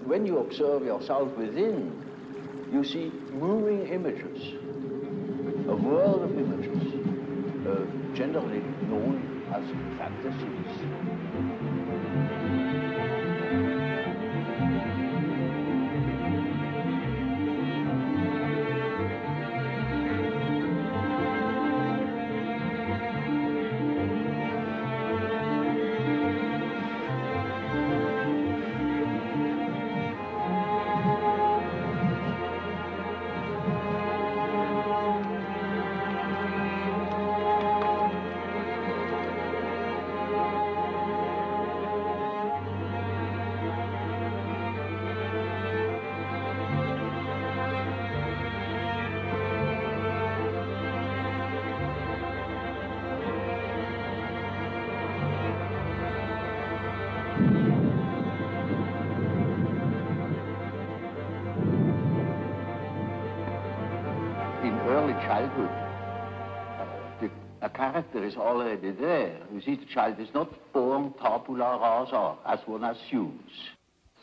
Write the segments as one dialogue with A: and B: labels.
A: when you observe yourself within, you see moving images, a world of images, generally known as fantasies. Early childhood, a character is already there. You see, the child is not born tabula rasa, as one assumes.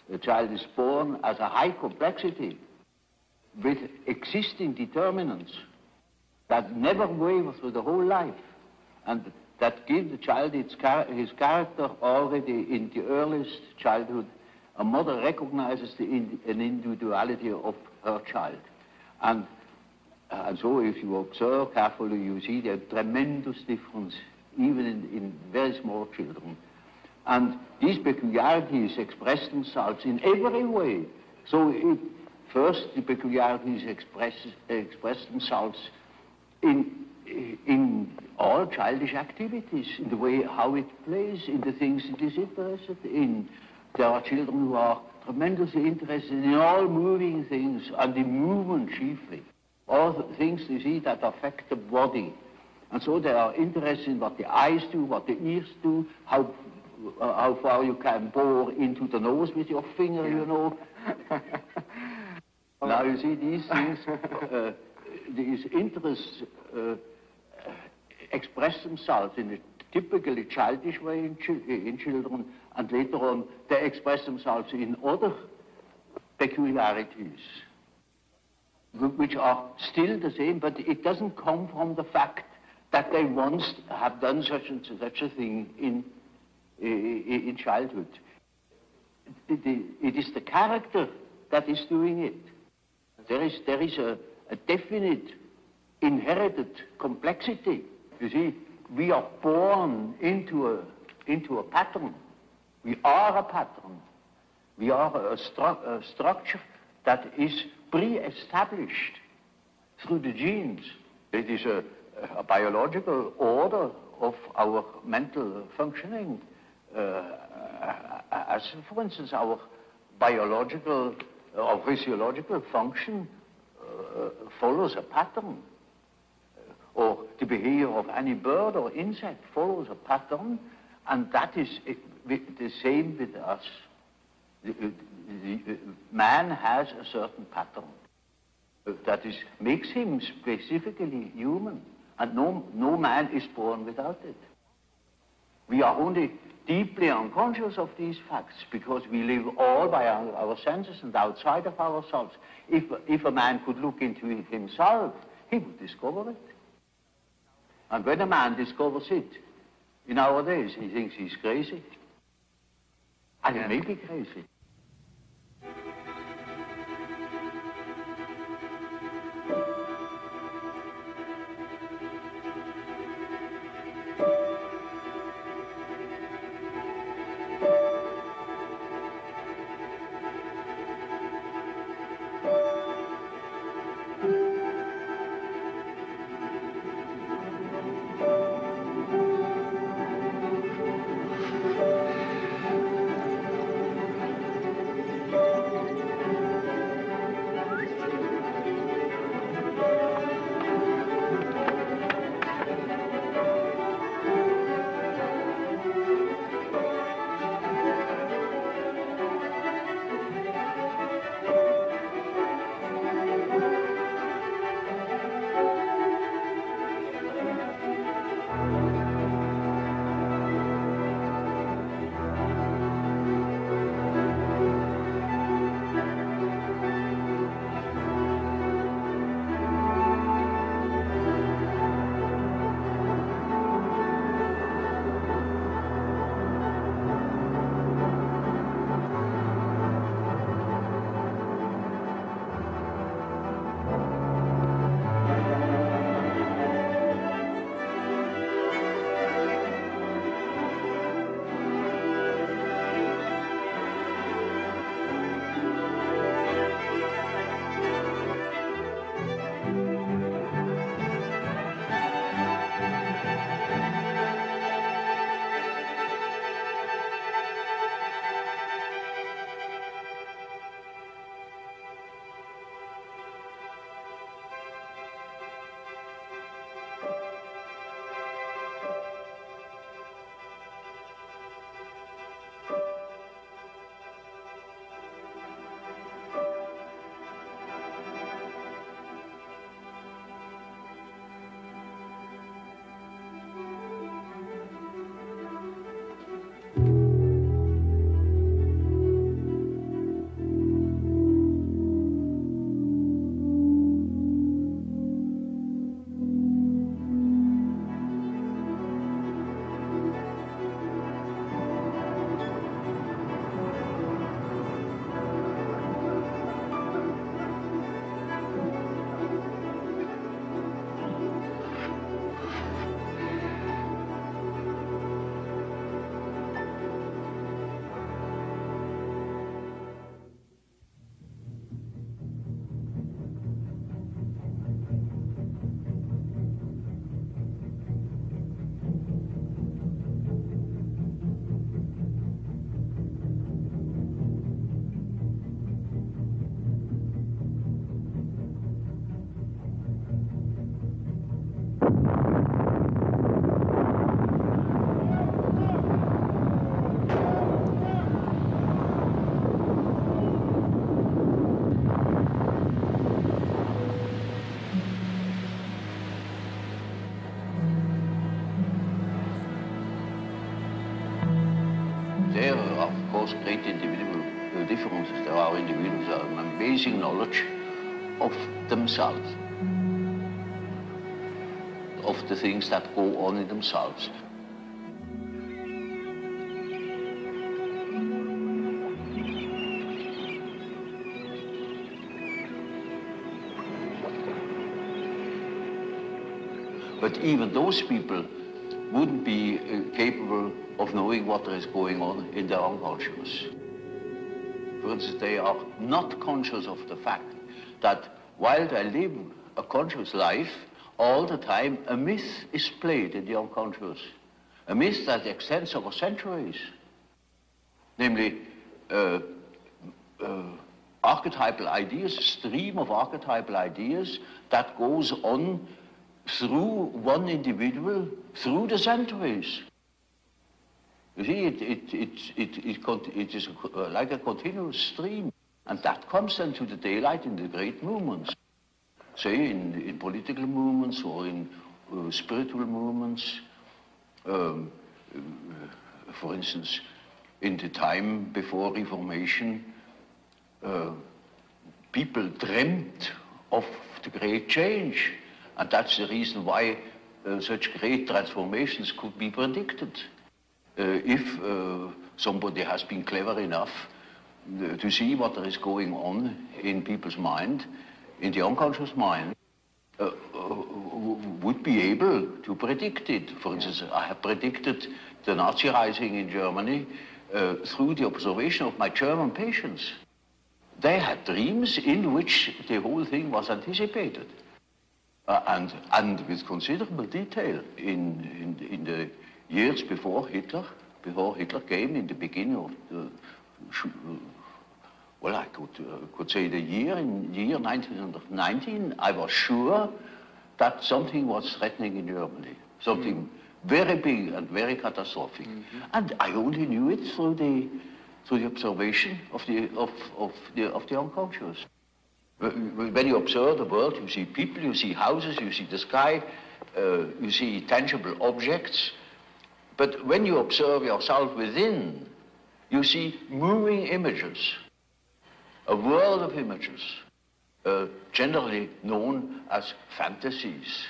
A: The child is born as a high complexity with existing determinants that never waver through the whole life, and that give the child his character already in the earliest childhood. A mother recognizes an individuality of her child. And so if you observe carefully, you see the tremendous difference even in very small children. And these peculiarities express themselves in every way. So first, the peculiarities express themselves in all childish activities, in the way how it plays, in the things it is interested in. There are children who are tremendously interested in all moving things, and in movement chiefly. All the things you see that affect the body. And so they are interested in what the eyes do, what the ears do, how far you can bore into the nose with your finger, you know. Now you see these things, these interests express themselves in a typically childish way in children, and later on they express themselves in other peculiarities, which are still the same, but it doesn't come from the fact that they once have done such and such a thing in childhood. It is the character that is doing it. There is a definite inherited complexity. You see, we are born into a pattern. We are a pattern. We are a structure that is pre-established through the genes. It is a biological order of our mental functioning, as for instance our biological or physiological function follows a pattern, or the behavior of any bird or insect follows a pattern, and that is the same with us. Man has a certain pattern that makes him specifically human, and no man is born without it. We are only deeply unconscious of these facts because we live all by our senses and outside of ourselves. If a man could look into himself, he would discover it. And when a man discovers it, in our days, he thinks he's crazy. And he may be crazy. the differences there are individuals have an amazing knowledge of themselves, of the things that go on in themselves. But even those people wouldn't be capable of knowing what is going on in their unconscious. For instance, they are not conscious of the fact that while they live a conscious life, all the time a myth is played in the unconscious. A myth that extends over centuries. Namely, archetypal ideas, a stream of archetypal ideas that goes on through one individual, through the centuries. You see, it is like a continuous stream. And that comes then to the daylight in the great movements. Say, in political movements or in spiritual movements. For instance, in the time before Reformation, people dreamt of the great change. And that's the reason why such great transformations could be predicted. If somebody has been clever enough to see what there is going on in people's mind, in the unconscious mind, would be able to predict it. For instance, I have predicted the Nazi rising in Germany through the observation of my German patients. They had dreams in which the whole thing was anticipated. And with considerable detail in the years before Hitler came, in the beginning of the, well, I could say the year 1919, I was sure that something was threatening in Germany, something very big and very catastrophic. And I only knew it through the observation of the unconscious. When you observe the world, you see people, you see houses, you see the sky, you see tangible objects. But when you observe yourself within, you see moving images, a world of images, generally known as fantasies.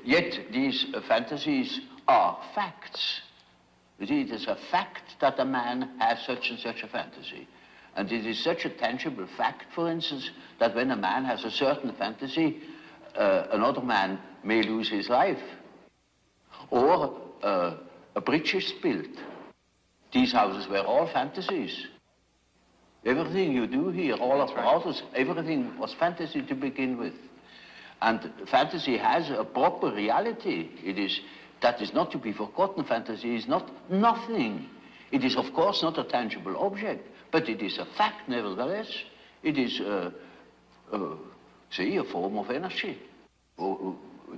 A: Yet these fantasies are facts. You see, it is a fact that a man has such and such a fantasy. And it is such a tangible fact, for instance, that when a man has a certain fantasy, another man may lose his life. Or a bridge is built. These houses were all fantasies. Everything you do here, all of the houses, everything was fantasy to begin with. And fantasy has a proper reality. That is not to be forgotten. Fantasy is not nothing. It is, of course, not a tangible object. But it is a fact, nevertheless. It is, say, a form of energy,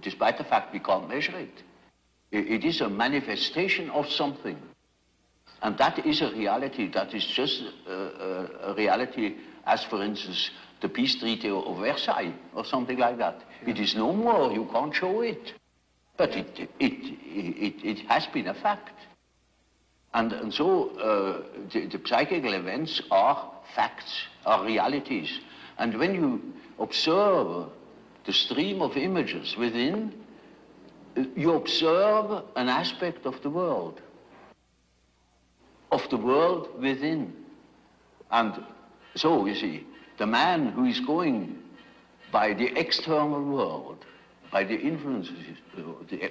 A: despite the fact we can't measure it. It is a manifestation of something. And that is a reality. That is just a reality as, for instance, the peace treaty of Versailles or something like that. Yeah. It is no more. You can't show it. But it has been a fact. And so the psychical events are facts, are realities. And when you observe the stream of images within, you observe an aspect of the world within. And so, you see, the man who is going by the external world, by the influences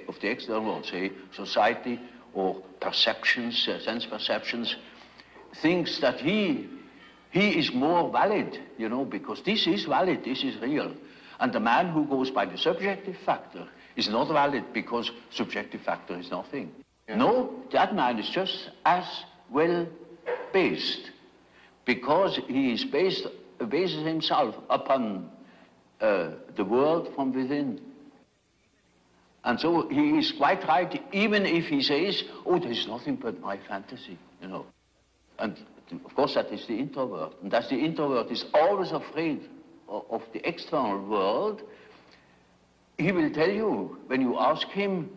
A: of the external world, say, society, or perceptions, sense perceptions, thinks that he is more valid, you know, because this is valid, this is real. And the man who goes by the subjective factor is not valid because subjective factor is nothing. Yeah. No, that man is just as well based, because he is bases himself upon the world from within. And so he is quite right, even if he says, oh, there is nothing but my fantasy, you know. And of course that is the introvert. And that the introvert is always afraid of the external world. He will tell you, when you ask him,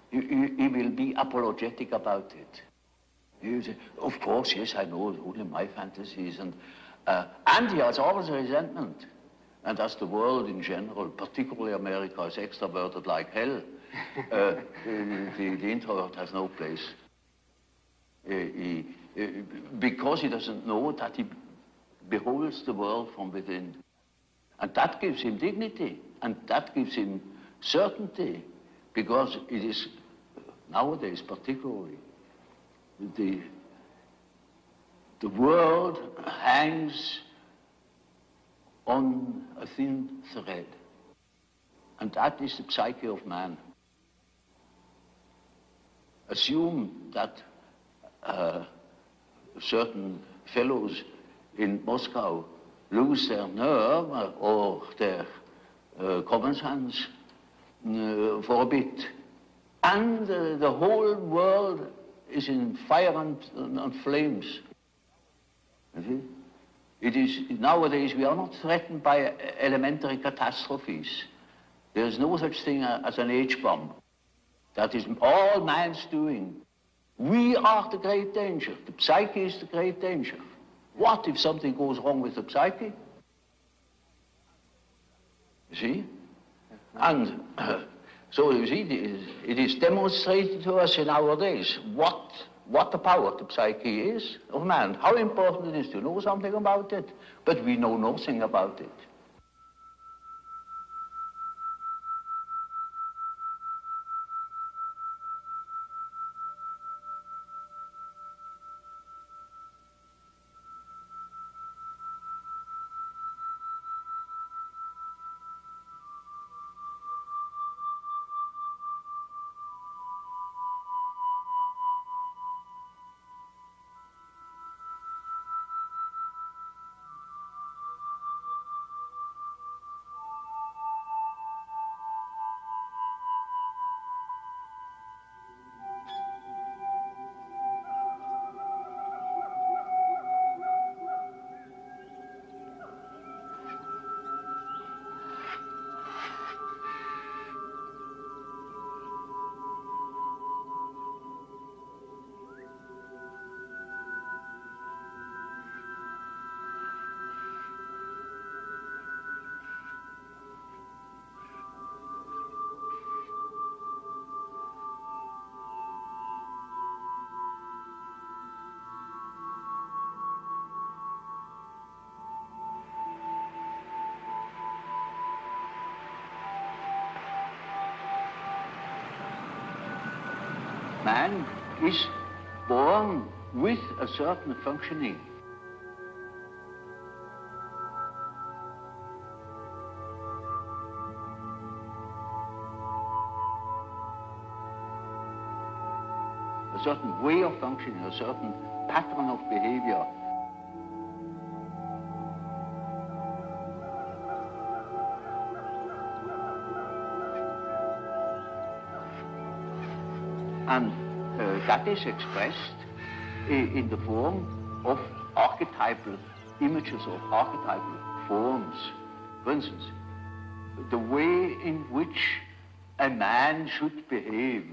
A: he will be apologetic about it. You say, of course, yes, I know, only my fantasies. And he has always a resentment. And as the world in general, particularly America, is extroverted like hell, the introvert has no place. Because he doesn't know that he beholds the world from within. And that gives him dignity, and that gives him certainty, because it is, nowadays particularly, the world hangs on a thin thread, and that is the psyche of man. Assume that certain fellows in Moscow lose their nerve or their common sense for a bit, and the whole world is in fire and flames. You see? It is, nowadays we are not threatened by elementary catastrophes. There is no such thing as an H-bomb. That is all man's doing. We are the great danger. The psyche is the great danger. What if something goes wrong with the psyche? You see? And so you see, it is demonstrated to us in our days what the power of the psyche is of man, how important it is to know something about it, but we know nothing about it. Man is born with a certain functioning. A certain way of functioning, a certain pattern of behavior. And that is expressed in the form of archetypal images or archetypal forms. For instance, the way in which a man should behave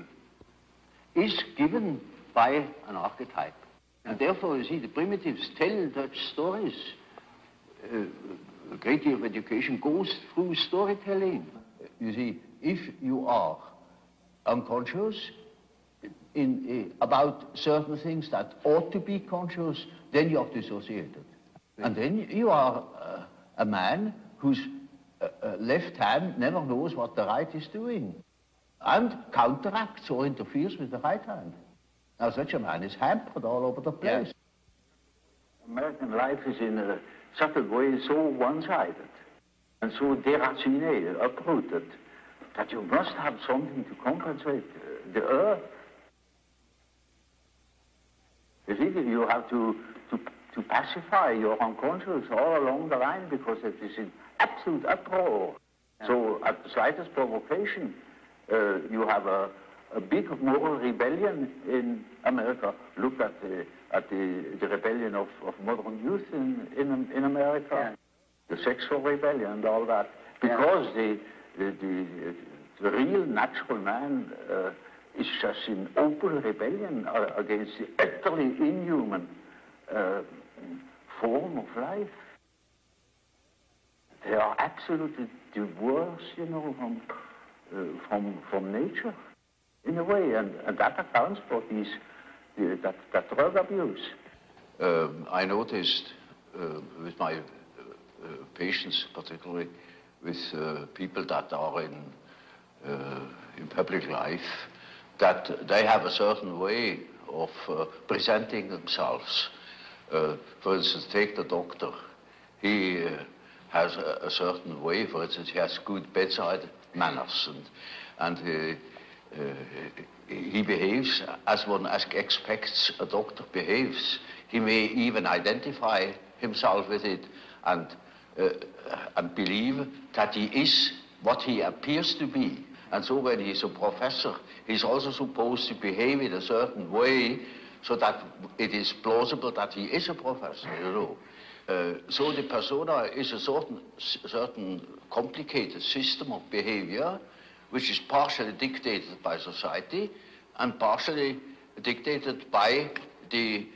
A: is given by an archetype. And therefore, you see, the primitives tell such stories. A great deal of education goes through storytelling. You see, if you are unconscious about certain things that ought to be conscious, then you are dissociated. And then you are a man whose left hand never knows what the right is doing and counteracts or interferes with the right hand. Now such a man is hampered all over the place. Yes. American life is in a subtle way so one-sided and so déraciné, uprooted, that you must have something to compensate the earth. You see, you have to pacify your unconscious all along the line because it is in absolute uproar. Yeah. So at the slightest provocation, you have a big moral rebellion in America. Look at the rebellion of modern youth in America, yeah. The sexual rebellion and all that, because yeah. the real natural man is just in open rebellion against the utterly inhuman form of life. They are absolutely divorced, you know, from nature, in a way, and that accounts for that drug abuse. I noticed with my patients, particularly with people that are in public life, that they have a certain way of presenting themselves. For instance, take the doctor. He has a certain way. For instance, he has good bedside manners, and he behaves as one expects a doctor behaves. He may even identify himself with it and believe that he is what he appears to be. And so when he's a professor, he's also supposed to behave in a certain way so that it is plausible that he is a professor, you know. So the persona is a certain complicated system of behavior which is partially dictated by society and partially dictated by the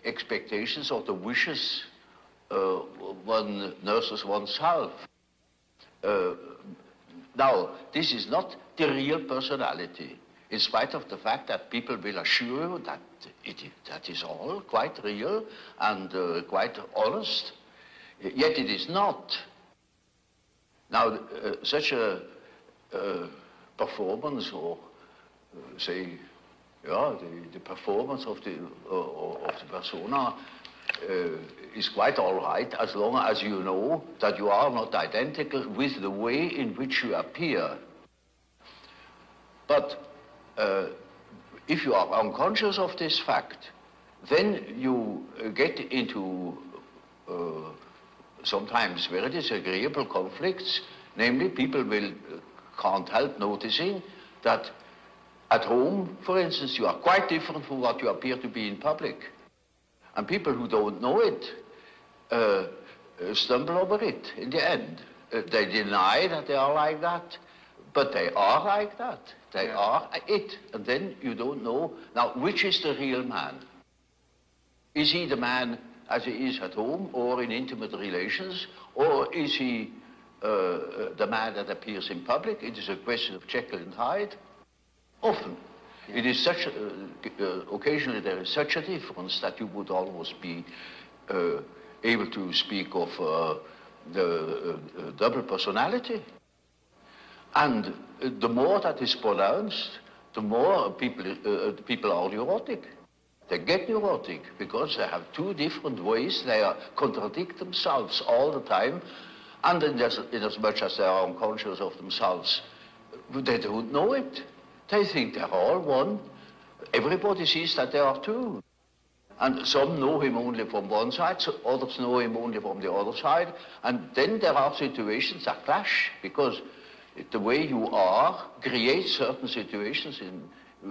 A: expectations or the wishes one nurses oneself. Now, this is not the real personality, in spite of the fact that people will assure you that that is all quite real and quite honest. Yet it is not. Now, such a performance, or say, the performance of the persona is quite all right, as long as you know that you are not identical with the way in which you appear. But if you are unconscious of this fact, then you get into sometimes very disagreeable conflicts. Namely, people can't help noticing that at home, for instance, you are quite different from what you appear to be in public. And people who don't know it stumble over it in the end. They deny that they are like that, but they are like that. They are it. And then you don't know, now, which is the real man? Is he the man as he is at home or in intimate relations, or is he the man that appears in public? It is a question of Jekyll and Hyde. Often. Yeah. It is such, occasionally there is such a difference that you would almost be able to speak of the double personality. And the more that is pronounced, the more people are neurotic. They get neurotic because they have two different ways. They contradict themselves all the time, and in as much as they are unconscious of themselves, they don't know it. They think they're all one. Everybody sees that they are two. And some know him only from one side, so others know him only from the other side. And then there are situations that clash, because the way you are creates certain situations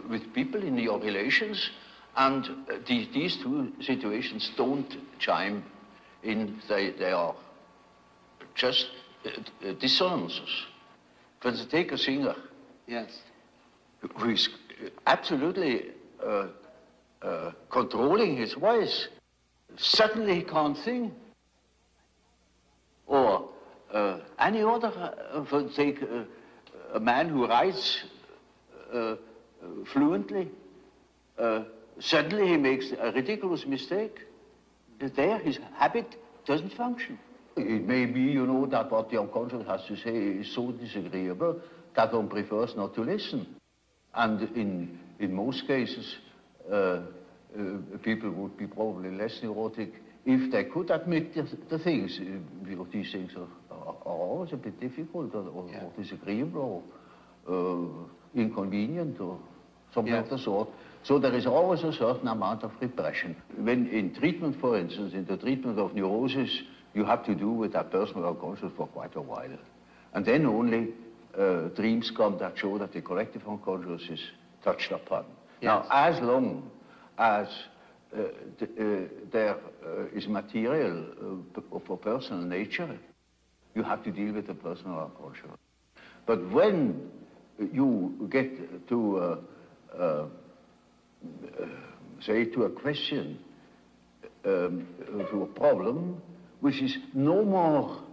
A: with people in your relations, and these two situations don't chime in. They are just dissonances. For instance, take a singer.
B: Yes.
A: Who is absolutely controlling his voice. Suddenly he can't sing. Or any other, take a man who writes fluently. Suddenly he makes a ridiculous mistake. There his habit doesn't function. It may be, you know, that what the unconscious has to say is so disagreeable that one prefers not to listen. And in most cases, people would be probably less neurotic if they could admit the things. These things are always a bit difficult or disagreeable or inconvenient or something of the sort. So there is always a certain amount of repression. When in treatment, for instance, in the treatment of neurosis, you have to do with that personal unconscious for quite a while. And then only dreams come that show that the collective unconscious is touched upon. Yes. Now, as long as there is material for personal nature, you have to deal with the personal unconscious. But when you get to uh, say, to a question, to a problem, which is no more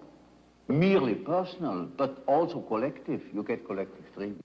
A: merely personal, but also collective. You get collective dreaming.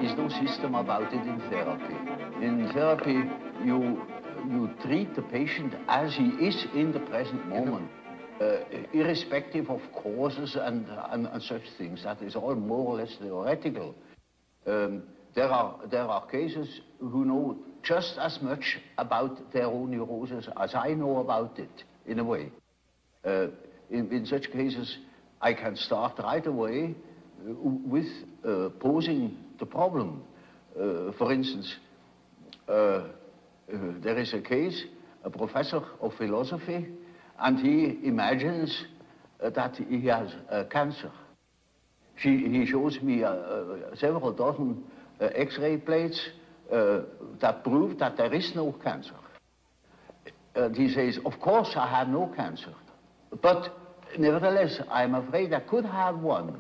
A: is no system about it in therapy. In therapy, you treat the patient as he is in the present moment, irrespective of causes and such things. That is all more or less theoretical. There are cases who know just as much about their own neurosis as I know about it, in a way. In such cases, I can start right away with posing the problem. For instance, there is a case, a professor of philosophy, and he imagines that he has cancer. He shows me several dozen X-ray plates that prove that there is no cancer. He says, of course I have no cancer, but nevertheless, I'm afraid I could have one.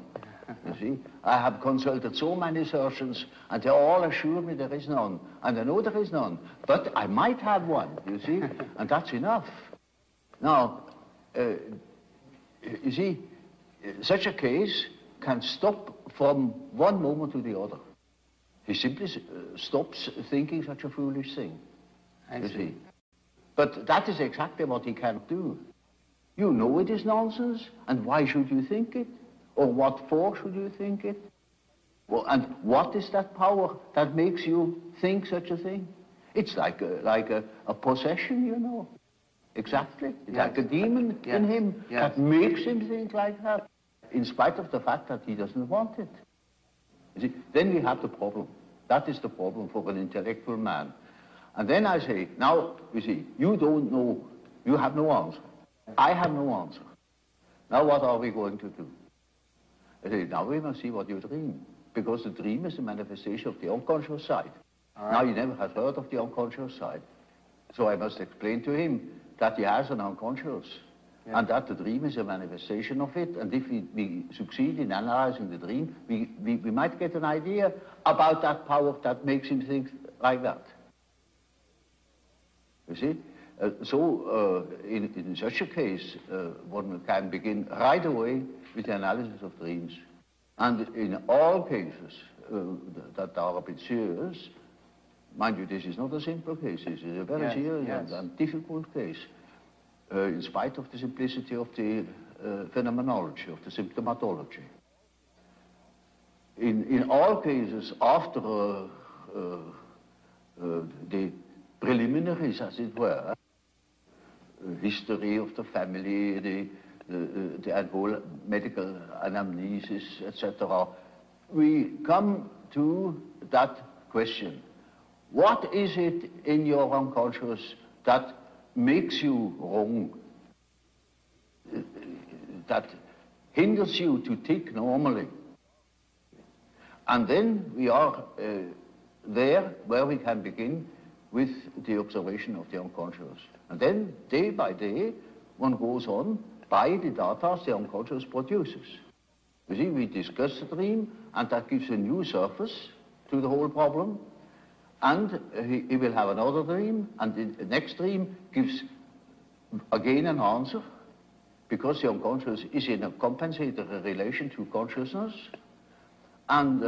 A: You see, I have consulted so many surgeons, and they all assure me there is none. And I know there is none, but I might have one, you see, and that's enough. Now, you see, such a case can stop from one moment to the other. He simply stops thinking such a foolish thing, you see. But that is exactly what he can't do. You know it is nonsense, and why should you think it? Or what for should you think it? Well, and what is that power that makes you think such a thing? It's like a possession, you know. Exactly. It's like a demon in him that makes him think like that, in spite of the fact that he doesn't want it. You see, then we have the problem. That is the problem for an intellectual man. And then I say, now, you see, you don't know, you have no answer. I have no answer. Now what are we going to do? I say, now we must see what you dream, because the dream is a manifestation of the unconscious side. Right. Now he never has heard of the unconscious side. So I must explain to him that he has an unconscious, and that the dream is a manifestation of it, and if we succeed in analyzing the dream, we might get an idea about that power that makes him think like that. You see? In such a case, one can begin right away with the analysis of dreams. And in all cases that are a bit serious, mind you, this is not a simple case, this is a very serious and difficult case, in spite of the simplicity of the phenomenology, of the symptomatology. In all cases, after the preliminaries, as it were, history of the family, the whole medical anamnesis, etc., we come to that question. What is it in your unconscious that makes you wrong, that hinders you to think normally? And then we are there where we can begin with the observation of the unconscious. And then, day by day, one goes on by the data the unconscious produces. You see, we discuss the dream, and that gives a new surface to the whole problem. And he will have another dream, and the next dream gives again an answer, because the unconscious is in a compensatory relation to consciousness. And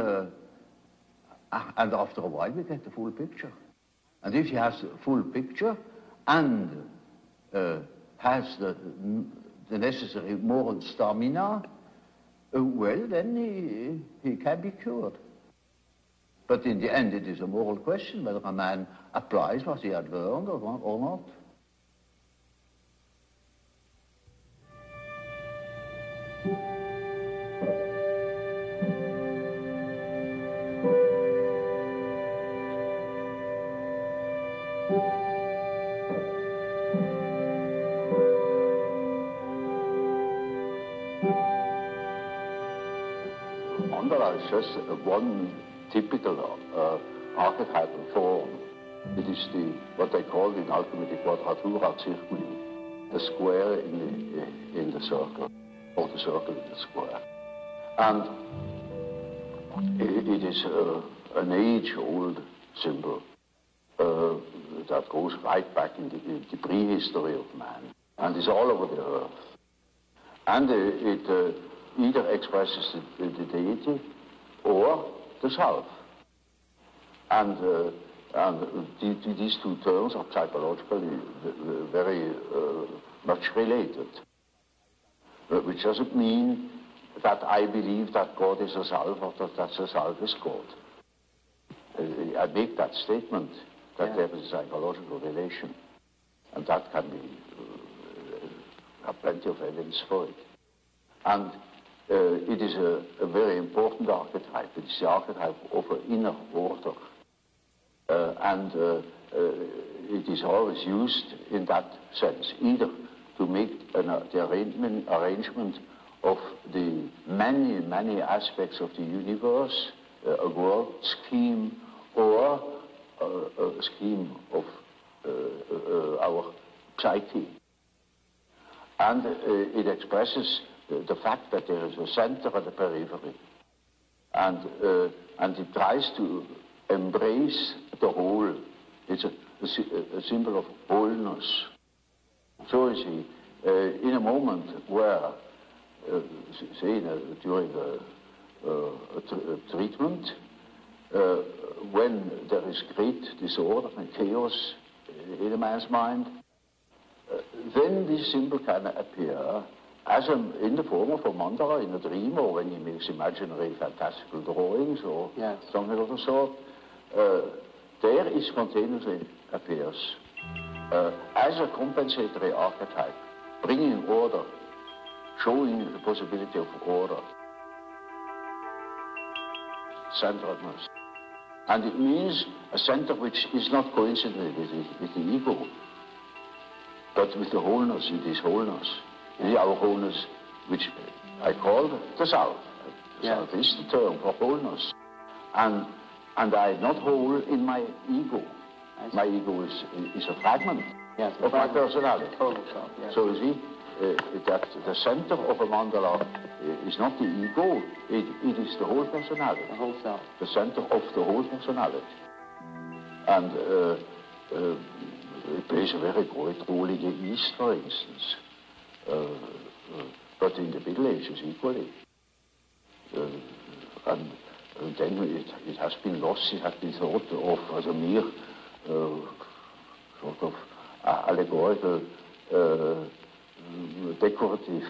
A: after a while, we get the full picture. And if he has the full picture and has the necessary moral stamina, well, then he can be cured. But in the end, it is a moral question whether a man applies what he had learned or not. Is just one typical archetypal form. It is what they call in alchemy the quadratura circuli, the square in the circle, or the circle in the square. And it is an age-old symbol that goes right back in the prehistory of man, and is all over the earth. And it either expresses the deity or the self. these two terms are psychologically very much related, which doesn't mean that I believe that God is a self or that the self is God. I make that statement that there is a psychological relation, and that can be, have plenty of evidence for it. And it is a very important archetype. It's the archetype of an inner order. It is always used in that sense, either to make the arrangement of the many, many aspects of the universe, a world scheme, or a scheme of our psyche. And it expresses the fact that there is a center and a periphery. And it tries to embrace the whole. It's a symbol of wholeness. So you see, in a moment where, say, during a treatment, when there is great disorder and chaos in a man's mind, then this symbol can appear as in the form of a mandala in a dream, or when he makes imaginary fantastical drawings or something of the sort. There it spontaneously appears as a compensatory archetype, bringing order, showing the possibility of order, centeredness. And it means a center which is not coincident with the ego, but with the wholeness. It is wholeness. It is our wholeness, which I call the self. The self is the term for wholeness. And I am not whole in my ego. My ego is a fragment of my personality.
B: Total self,
A: So you see, that the center of a mandala is not the ego, it is the whole personality.
B: The whole self.
A: The center of the whole personality. And it plays a very great role in the East, for instance. But in the Middle Ages equally. And then it has been lost, it has been thought of as a mere sort of allegorical, decorative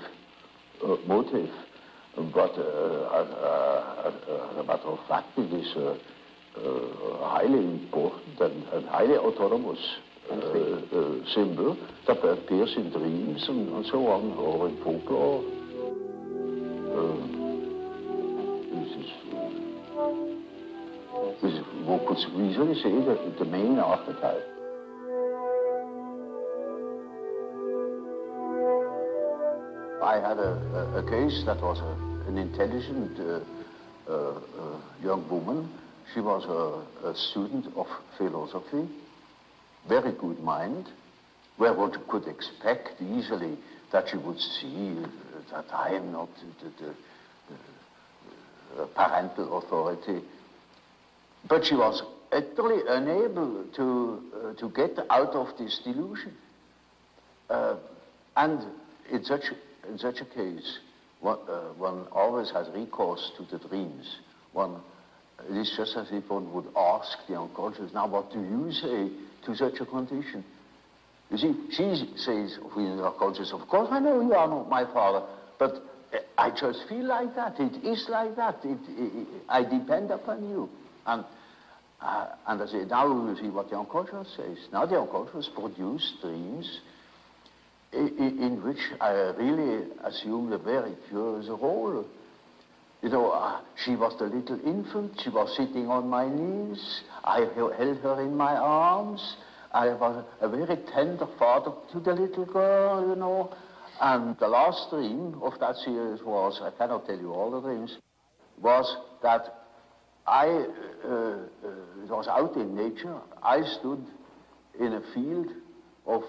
A: motive. But as a matter of fact, it is highly important and highly autonomous symbol that appears in dreams and so on, or in folklore. This is, one could easily say that the main archetype. I had a case that was an intelligent young woman. She was a student of philosophy, very good mind, where one could expect easily that she would see that I am not the parental authority. But she was utterly unable to get out of this delusion. And in such a case, one always has recourse to the dreams. It is just as if one would ask the unconscious, now what do you say to such a condition? You see, she says within the unconscious, of course I know you are not my father, but I just feel like that. It is like that. I depend upon you. And I say, now you see what the unconscious says. Now the unconscious produces dreams in which I really assumed a very curious role. You know, she was the little infant, she was sitting on my knees, I held her in my arms, I was a very tender father to the little girl, you know. And the last dream of that series was, I cannot tell you all the dreams, was that it was out in nature. I stood in a field of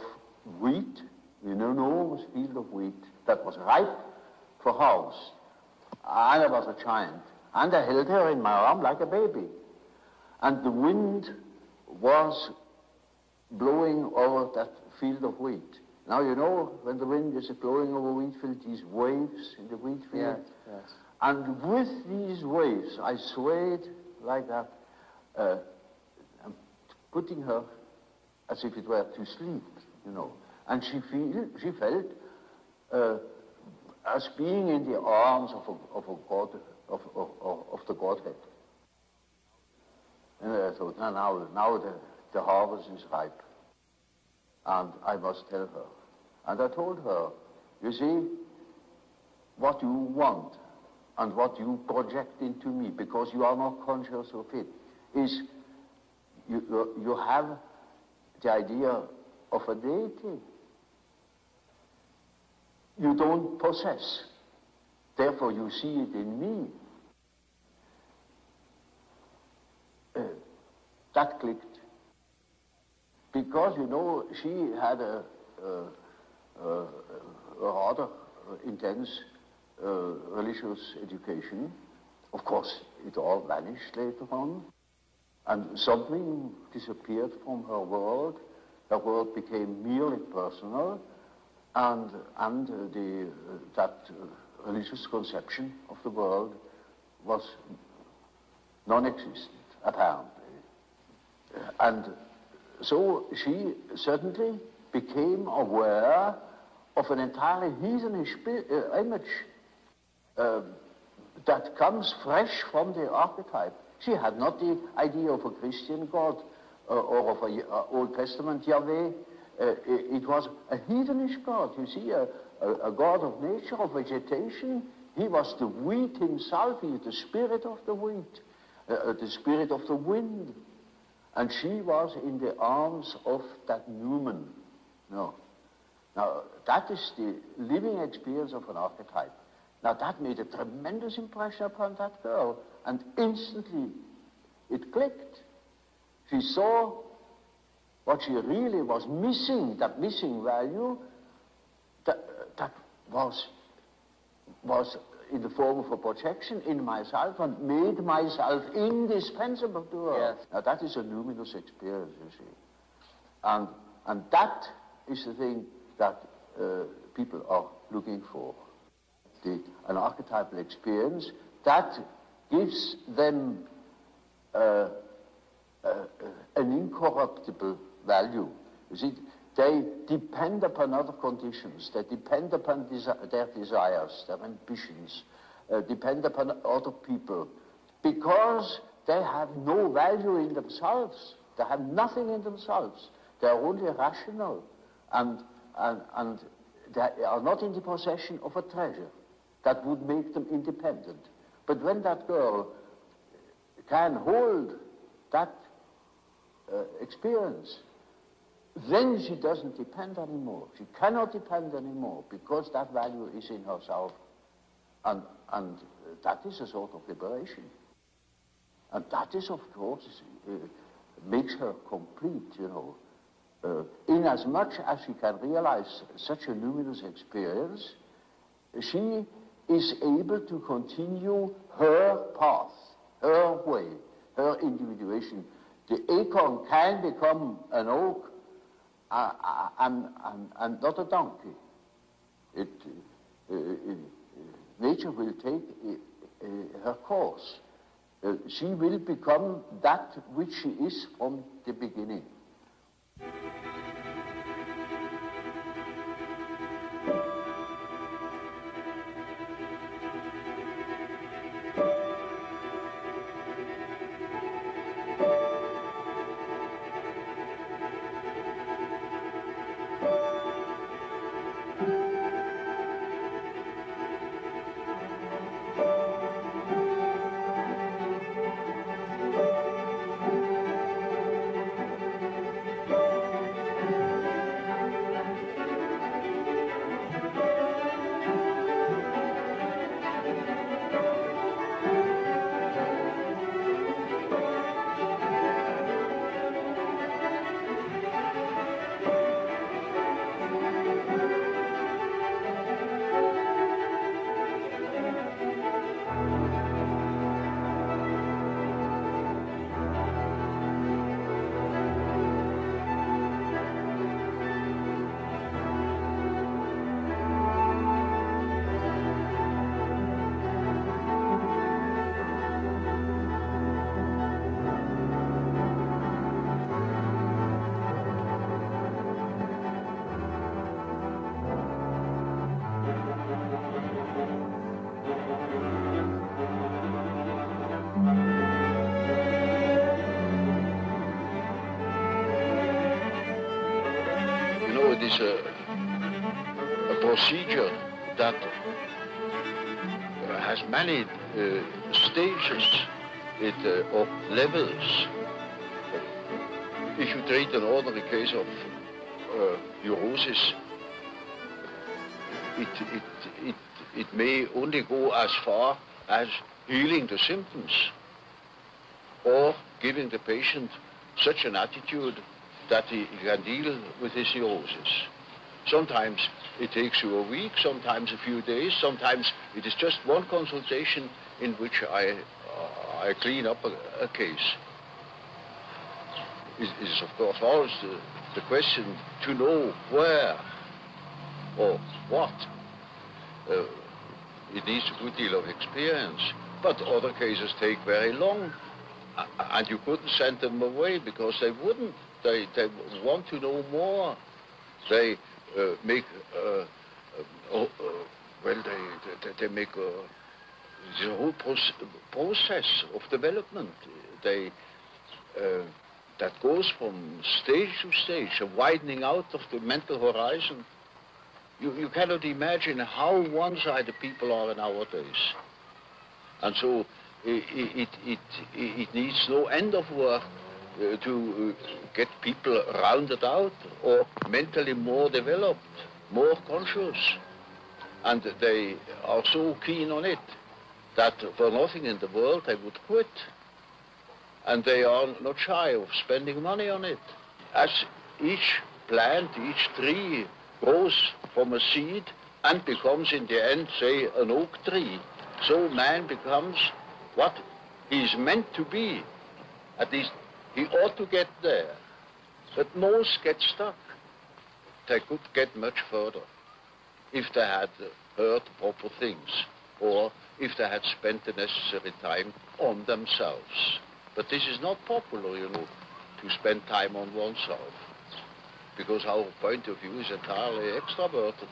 A: wheat, an enormous field of wheat that was ripe for harvest. And I was a giant. And I held her in my arm like a baby. And the wind was blowing over that field of wheat. Now, you know, when the wind is blowing over wheat field, these waves in the wheat field.
B: Yes.
A: And with these waves, I swayed like that. putting her as if it were to sleep, you know. And she felt as being in the arms of a God, of the Godhead. And I thought, now the harvest is ripe, and I must tell her. And I told her, you see, what you want and what you project into me, because you are not conscious of it, is you have the idea of a deity. You don't possess. Therefore, you see it in me. That clicked. Because, you know, she had a rather intense religious education. Of course, it all vanished later on. And something disappeared from her world. Her world became merely personal, and that religious conception of the world was non-existent, apparently. And so she certainly became aware of an entirely heathenish image that comes fresh from the archetype. She had not the idea of a Christian God or of an Old Testament Yahweh. It was a heathenish God, you see, a God of nature, of vegetation. He was the wheat himself. He is the spirit of the wheat, the spirit of the wind. And she was in the arms of that Newman. No. Now, that is the living experience of an archetype. Now, that made a tremendous impression upon that girl, and instantly it clicked. She saw what she really was missing, that missing value, that was in the form of a projection in myself and made myself indispensable to her.
B: Yes.
A: Now, that is a luminous experience, you see. And that is the thing that people are looking for. An archetypal experience that gives them an incorruptible value. You see, they depend upon other conditions. They depend upon their desires, their ambitions, depend upon other people, because they have no value in themselves. They have nothing in themselves. They are only rational, and they are not in the possession of a treasure that would make them independent. But when that girl can hold that experience, then she doesn't depend anymore. She cannot depend anymore, because that value is in herself. And that is a sort of liberation. And that is, of course, makes her complete, you know. Inasmuch as she can realize such a luminous experience, she is able to continue her path, her way, her individuation. The acorn can become an oak and not a donkey. Nature will take her course. She will become that which she is from the beginning. That is a procedure that has many stages or levels. If you treat an ordinary case of neurosis, it may only go as far as healing the symptoms or giving the patient such an attitude that he can deal with his neurosis. Sometimes it takes you a week, sometimes a few days, sometimes it is just one consultation in which I clean up a case. It is, of course, always the question to know where or what. It needs a good deal of experience, but other cases take very long, and you couldn't send them away because they wouldn't. They want to know more. They make they make the whole process of development. They that goes from stage to stage, a widening out of the mental horizon. You cannot imagine how one-sided people are nowadays. And so it needs no end of work to get people rounded out or mentally more developed, more conscious. And they are so keen on it that for nothing in the world they would quit. And they are not shy of spending money on it. As each plant, each tree grows from a seed and becomes in the end, say, an oak tree, so man becomes what he is meant to be. At least he ought to get there. But most get stuck. They could get much further if they had heard proper things or if they had spent the necessary time on themselves. But this is not popular, you know, to spend time on oneself, because our point of view is entirely extroverted.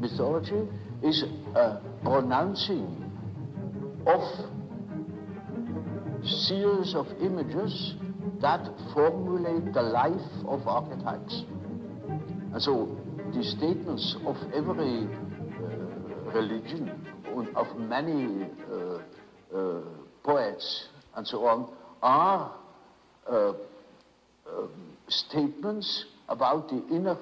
A: Mythology is a pronouncing of series of images that formulate the life of archetypes. And so the statements of every religion, of many poets and so on, are statements about the inner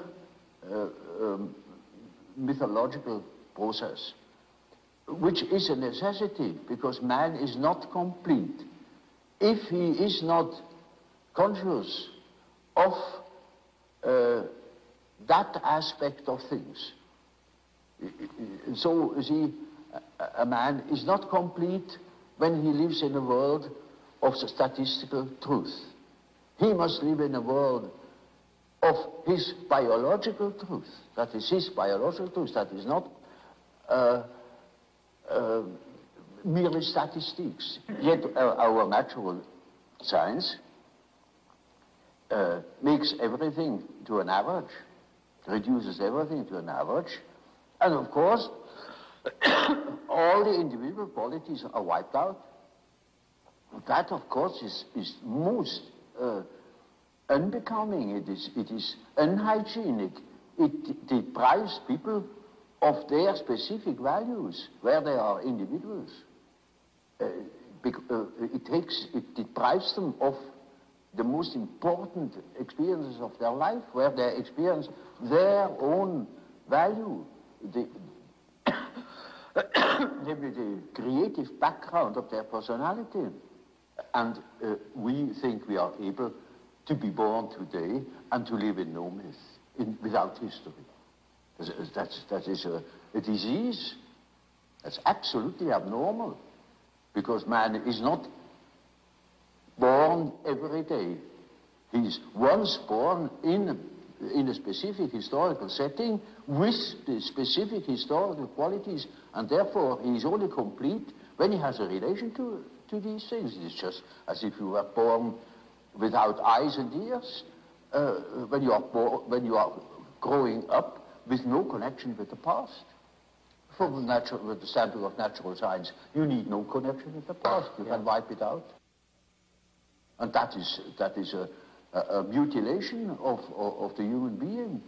A: mythological process, which is a necessity because man is not complete if he is not conscious of that aspect of things. So, you see, a man is not complete when he lives in a world of statistical truth. He must live in a world of his biological truth. That is his biological truth. That is not merely statistics. Yet our natural science makes everything to an average, reduces everything to an average, and of course all the individual qualities are wiped out. That, of course, is most unbecoming. It is unhygienic. It deprives people of their specific values, where they are individuals. It deprives them of the most important experiences of their life, where they experience their own value, maybe the creative background of their personality. And we think we are able to be born today and to live in no myth, without history. That is a disease. That's absolutely abnormal, because man is not born every day. He's once born in a specific historical setting with the specific historical qualities, and therefore he is only complete when he has a relation to these things. It's just as if you were born without eyes and ears, when you are growing up with no connection with the past. From the standpoint of natural science, you need no connection with the past. You can wipe it out. And that is a mutilation of the human being.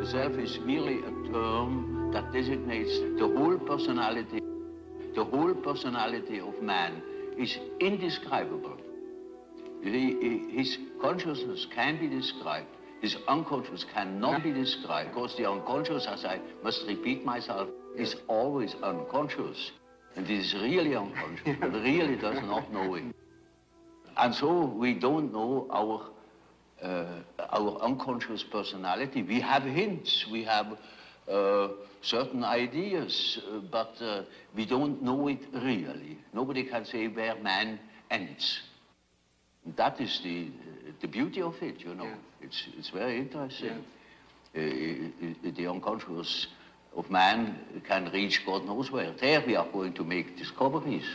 A: Self is merely a term that designates the whole personality. The whole personality of man is indescribable. His consciousness can be described. His unconscious cannot be described, because the unconscious, as I must repeat myself, is always unconscious. And it is really unconscious, but really does not know it. And so we don't know our unconscious personality. We have hints, we have certain ideas, but we don't know it really. Nobody can say where man ends. That is the beauty of it, you know. Yeah. It's very interesting. Yeah. The unconscious of man can reach God knows where. There we are going to make discoveries.